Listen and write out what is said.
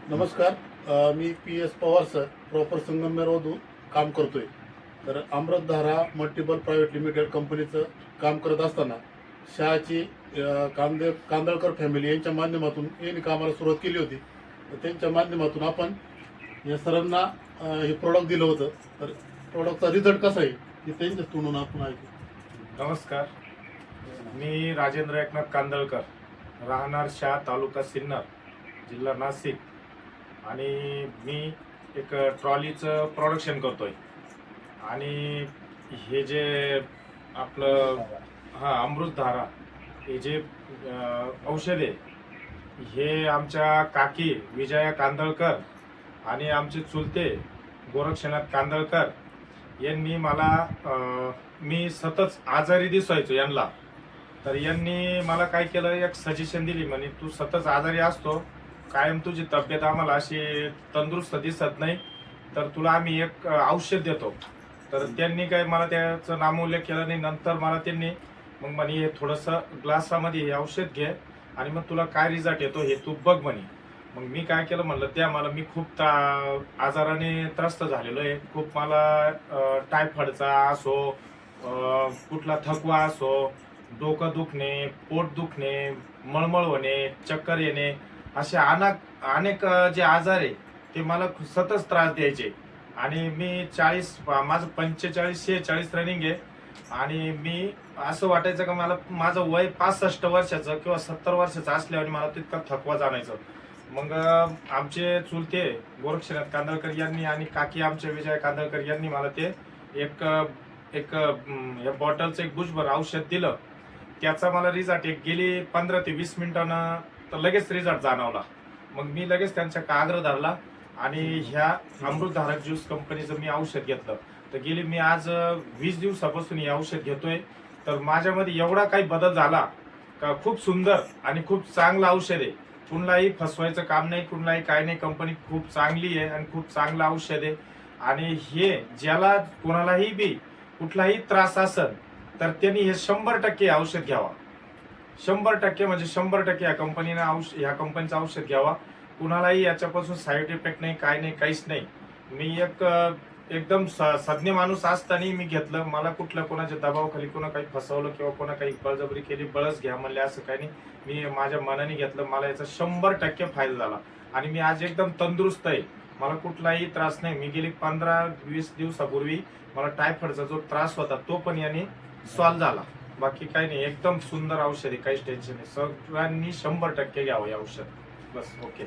नमस्कार. मी P S Pawar sir, proper संगमनेरमधून काम करतोय. तर अमृतधारा मल्टिपल प्रायव्हेट लिमिटेड कंपनीचं काम करत असताना शहाची कांदळकर फॅमिली यांच्या माध्यमातून यांनी कामाला सुरुवात केली होती. तर त्यांच्या माध्यमातून आपण या सरांना हे प्रोडक्ट दिलं होतं. तर प्रोडक्टचा रिझल्ट कसा आहे हे त्यांच्या तोंडून आपण ऐकू. नमस्कार, मी राजेंद्र एकनाथ कांदळकर, राहणार शहा, तालुका सिन्नर, जिल्हा नाशिक. आणि मी एक ट्रॉलीचं प्रोडक्शन करतोय. आणि हे जे आपलं अमृतधारा हे जे औषध आहे, हे आमच्या काकी विजया कांदळकर आणि आमचे चुलते गोरक्षनाथ कांदळकर यांनी मला मी सतत आजारी दिसायचो यांना. तर यांनी मला काय केलं, एक सजेशन दिली, म्हणे तू सतत आजारी असतो, कायम तुझी तब्येत आम्हाला अशी तंदुरुस्त दिसत नाही, तर तुला आम्ही एक औषध देतो. तर त्यांनी काय मला त्याचं नामोल्लेख केला नाही. नंतर मला त्यांनी मग म्हणे हे थोडंसं ग्लासामध्ये हे औषध घे आणि मग तुला काय रिझल्ट येतो हे तू बघ म्हणे. मग मी काय केलं, म्हणलं त्या मला मी खूप आजाराने त्रस्त झालेलो आहे. खूप मला टायफॉइडचा असो, कुठला थकवा असो, डोकं दुखणे, पोट दुखणे, मळमळ होणे, चक्कर येणे, असे अनेक जे आजार आहे ते मला सतत त्रास द्यायचे. आणि मी माझं 45-46 रनिंग आहे. आणि मी असं वाटायचं का माझं वय 65 वर्षाचं किंवा 70 वर्षाचं असल्यावर मला तितका थकवा जाणायचं. मग आमचे चुलते गोरक्षनाथ कांदळकर यांनी आणि काकी आमच्या विजय कांदळकर यांनी मला ते एक या बॉटलचं एक बुशभर औषध दिलं. त्याचा मला रिझल्ट गेली 15 ते 20 मिनिटांना तर लगेच रिझल्ट जाणवला. मग मी लगेच त्यांचा आग्रह धरला आणि ह्या अमृतधारक ज्यूस कंपनीचं मी औषध घेतलं. तर गेली मी आज 20 दिवसापासून हे औषध घेतोय. तर माझ्यामध्ये एवढा काही बदल झाला का खूप सुंदर आणि खूप चांगलं औषध आहे. कुणालाही फसवायचं काम नाही, कुणालाही काय नाही. कंपनी खूप चांगली आहे आणि खूप चांगलं औषध आहे. आणि हे ज्याला कोणालाही बी कुठलाही त्रास असेल तर त्यांनी हे 100% औषध घ्यावा. 100% म्हणजे 100% या कंपनीचं औषध घ्यावा. कुणालाही याच्यापासून साईड इफेक्ट नाही, काय नाही, काहीच नाही. मी एकदम सज्ञ माणूस असताना मी घेतलं. मला कुठल्या कोणाच्या दबावाखाली कोणा काही फसवलं किंवा कोणा काही बळजबरी केली, बळच घ्या म्हणले असं काही नाही. मी माझ्या मनाने घेतलं. मला याचा 100% फायदा झाला आणि मी आज एकदम तंदुरुस्त आहे. मला कुठलाही त्रास नाही. मी गेली 15-20 दिवसापूर्वी मला टायफॉइडचा जो त्रास होता तो पण याने सॉल्व्ह झाला. बाकी काही नाही. एकदम सुंदर औषध आहे, काहीच टेन्शन नाही. सगळ्यांनी 100% घ्यावं हे औषध. बस, ओके.